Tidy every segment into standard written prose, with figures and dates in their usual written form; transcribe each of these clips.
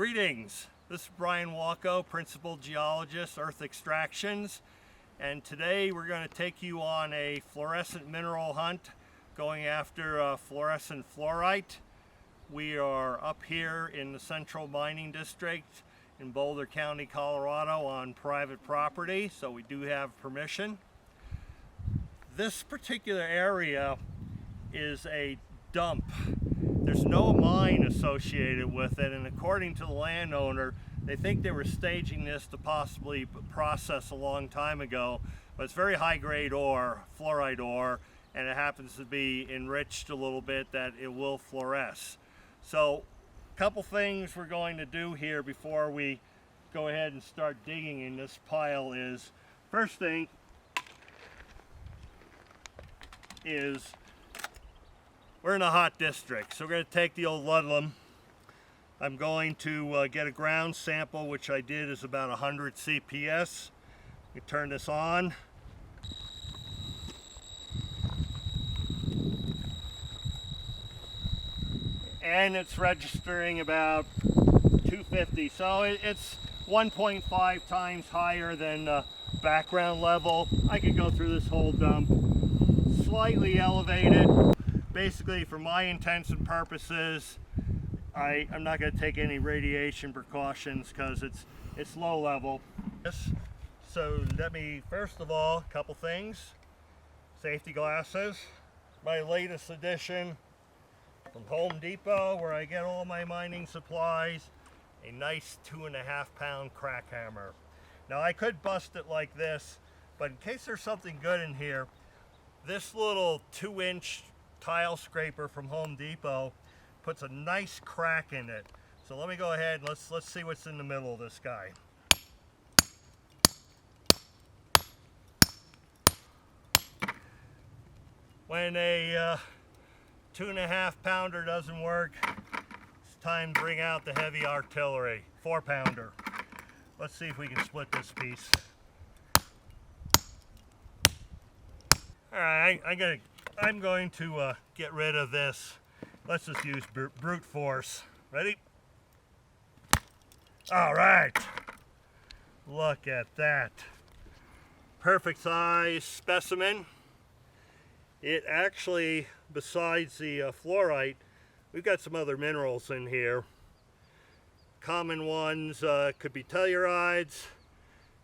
Greetings, this is Brian Walko, Principal Geologist, Earth Extractions, and today we're going to take you on a fluorescent mineral hunt going after fluorescent fluorite. We are up here in the Central Mining District in Boulder County, Colorado on private property, so we do have permission. This particular area is a dump. There's no mine associated with it, and according to the landowner, they think they were staging this to possibly process a long time ago, but it's very high-grade ore, fluorite ore, and it happens to be enriched a little bit that it will fluoresce. So a couple things we're going to do here before we go ahead and start digging in this pile is, first thing is, we're in a hot district, so we're going to take the old Ludlam. I'm going to get a ground sample, which I did is about 100 CPS. We turn this on. And it's registering about 250, so it's 1.5 times higher than background level. I could go through this whole dump. Slightly elevated. Basically, for my intents and purposes, I'm not going to take any radiation precautions because it's low level. So let me, first of all, a couple things. Safety glasses. My latest edition from Home Depot, where I get all my mining supplies. A nice 2.5-pound crack hammer. Now I could bust it like this, but in case there's something good in here, this little 2-inch tile scraper from Home Depot puts a nice crack in it. So let me go ahead and let's see what's in the middle of this guy. When a 2.5-pounder doesn't work, it's time to bring out the heavy artillery. 4-pounder. Let's see if we can split this piece. All right, I'm going to get rid of this. Let's just use brute force. Ready? All right. Look at that. Perfect size specimen. It actually, besides the fluorite, we've got some other minerals in here. Common ones could be tellurides,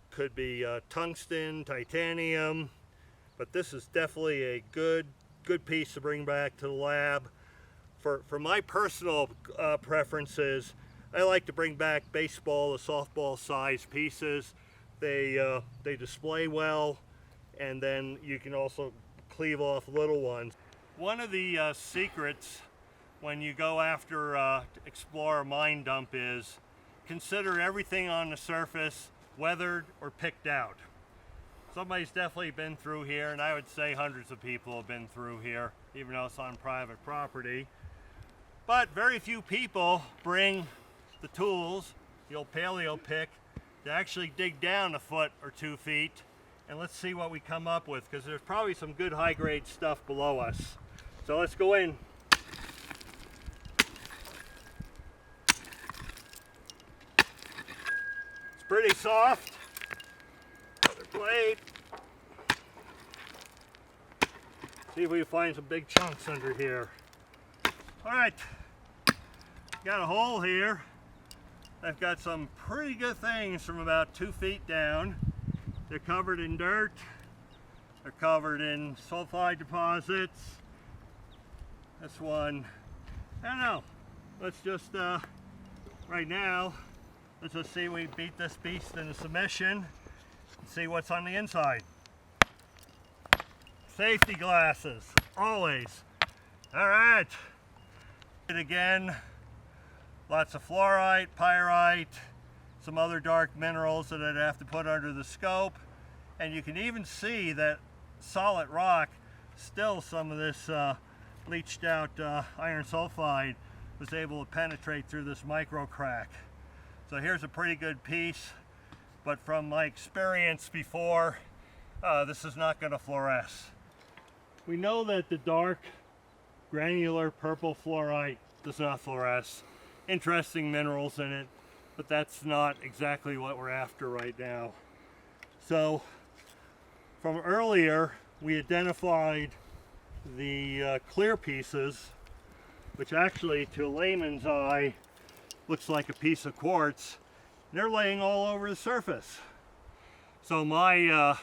could be tungsten, titanium, but this is definitely a good piece to bring back to the lab. For my personal preferences, I like to bring back baseball or softball size pieces. They display well, and then you can also cleave off little ones. One of the secrets when you go after to explore a mine dump is consider everything on the surface weathered or picked out. Somebody's definitely been through here, and I would say hundreds of people have been through here, even though it's on private property. But very few people bring the tools, the old paleo pick, to actually dig down a foot or 2 feet. And let's see what we come up with, because there's probably some good high-grade stuff below us. So let's go in. It's pretty soft. Another blade. See if we can find some big chunks under here. All right, got a hole here. I've got some pretty good things from about 2 feet down. They're covered in dirt. They're covered in sulfide deposits. This one, I don't know. Let's just, right now, let's just see if we beat this beast into submission and see what's on the inside. Safety glasses, always. All right. And again, lots of fluorite, pyrite, some other dark minerals that I'd have to put under the scope. And you can even see that solid rock, still some of this bleached out iron sulfide was able to penetrate through this micro crack. So here's a pretty good piece, but from my experience before, this is not going to fluoresce. We know that the dark granular purple fluorite does not fluoresce. Interesting minerals in it. but that's not exactly what we're after right now. So from earlier, we identified the clear pieces, which actually to a layman's eye looks like a piece of quartz. They're laying all over the surface. So my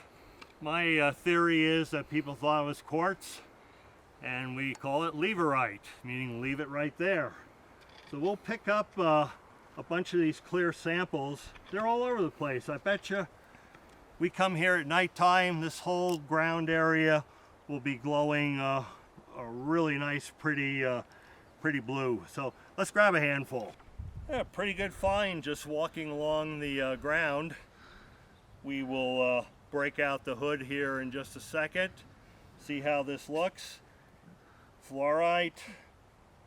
theory is that people thought it was quartz, and we call it leverite, meaning leave it right there. So we'll pick up a bunch of these clear samples. They're all over the place. I bet you we come here at nighttime, this whole ground area will be glowing a really nice, pretty blue. So let's grab a handful. Yeah, pretty good find just walking along the ground. We will break out the hood here in just a second. See how this looks. Fluorite.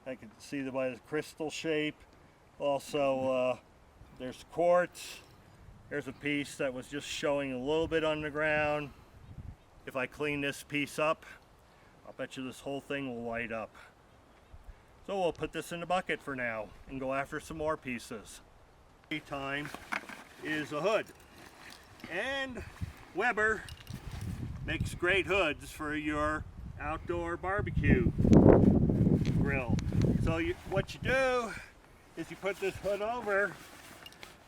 I can see by the crystal shape. Also, there's quartz. There's a piece that was just showing a little bit on the ground. If I clean this piece up, I'll bet you this whole thing will light up. So we'll put this in the bucket for now and go after some more pieces. Time is a hood. And Weber makes great hoods for your outdoor barbecue grill. So what you do is you put this hood over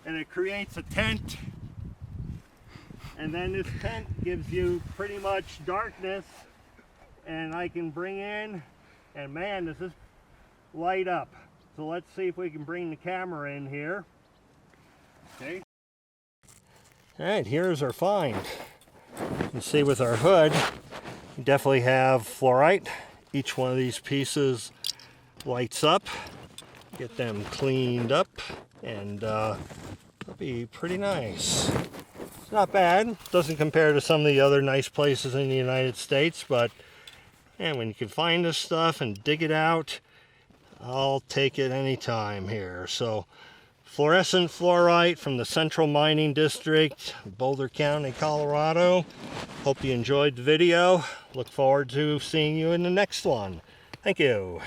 and it creates a tent, and then this tent gives you pretty much darkness, and I can bring in, and man, does this light up. So let's see if we can bring the camera in here. Okay. All right, here's our find. You can see with our hood, we definitely have fluorite. Each one of these pieces lights up. Get them cleaned up, and it'll be pretty nice. It's not bad. Doesn't compare to some of the other nice places in the United States, but man, when you can find this stuff and dig it out, I'll take it anytime here. So fluorescent fluorite from the Central Mining District, Boulder County, Colorado. Hope you enjoyed the video. Look forward to seeing you in the next one. Thank you.